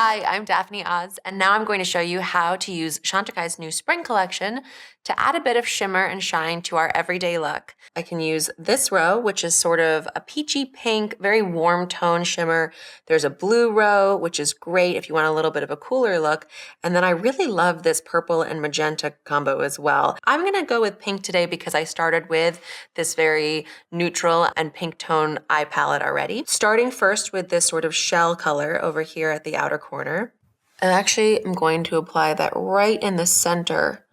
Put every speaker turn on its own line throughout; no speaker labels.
Hi, I'm Daphne Oz, and now I'm going to show you how to use Chantecaille's new spring collection to add a bit of shimmer and shine to our everyday look. I can use this row, which is sort of a peachy pink, very warm tone shimmer. There's a blue row, which is great if you want a little bit of a cooler look. And then I really love this purple and magenta combo as well. I'm gonna go with pink today because I started with this very neutral and pink tone eye palette already. Starting first with this sort of shell color over here at the outer corner. And actually, I'm going to apply that right in the center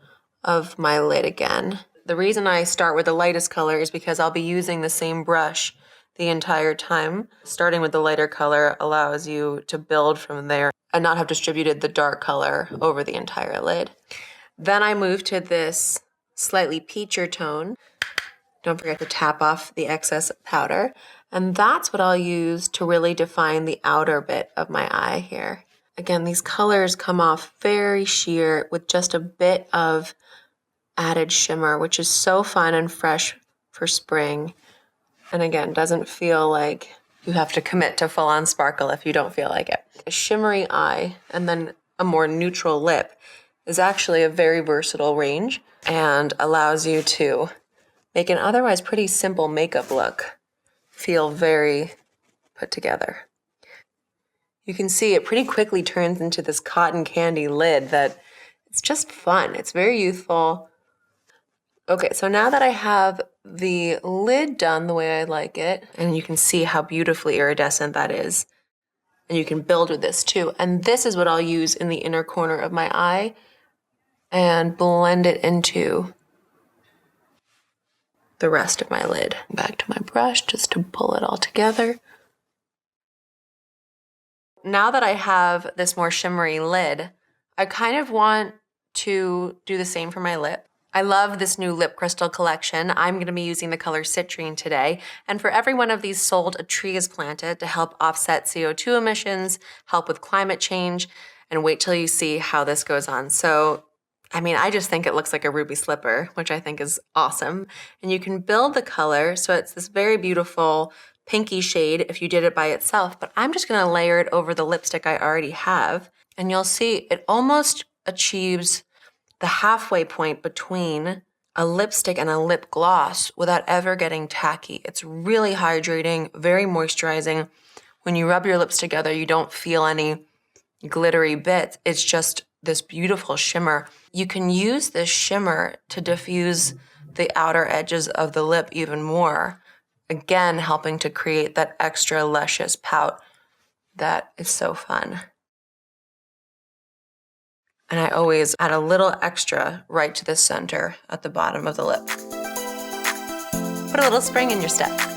of my lid again. The reason I start with the lightest color is because I'll be using the same brush the entire time. Starting with the lighter color allows you to build from there and not have distributed the dark color over the entire lid. Then I move to this slightly peacher tone. Don't forget to tap off the excess powder. And that's what I'll use to really define the outer bit of my eye here. Again, these colors come off very sheer with just a bit of added shimmer, which is so fun and fresh for spring. And again, doesn't feel like you have to commit to full-on sparkle if you don't feel like it. A shimmery eye and then a more neutral lip is actually a very versatile range and allows you to make an otherwise pretty simple makeup look feel very put together. You can see it pretty quickly turns into this cotton candy lid that it's just fun. It's very youthful. Okay, so now that I have the lid done the way I like it, and you can see how beautifully iridescent that is, and you can build with this too. And this is what I'll use in the inner corner of my eye and blend it into the rest of my lid. Back to my brush just to pull it all together. Now that I have this more shimmery lid, I kind of want to do the same for my lip. I love this new lip crystal collection. I'm gonna be using the color Citrine today. And for every one of these sold, a tree is planted to help offset CO2 emissions, help with climate change, and wait till you see how this goes on. So, I mean, I just think it looks like a ruby slipper, which I think is awesome. And you can build the color, so it's this very beautiful pinky shade if you did it by itself, but I'm just gonna layer it over the lipstick I already have. And you'll see it almost achieves the halfway point between a lipstick and a lip gloss without ever getting tacky. It's really hydrating, very moisturizing. When you rub your lips together, you don't feel any glittery bits. It's just this beautiful shimmer. You can use this shimmer to diffuse the outer edges of the lip even more, again, helping to create that extra luscious pout that is so fun. And I always add a little extra right to the center at the bottom of the lip. Put a little spring in your step.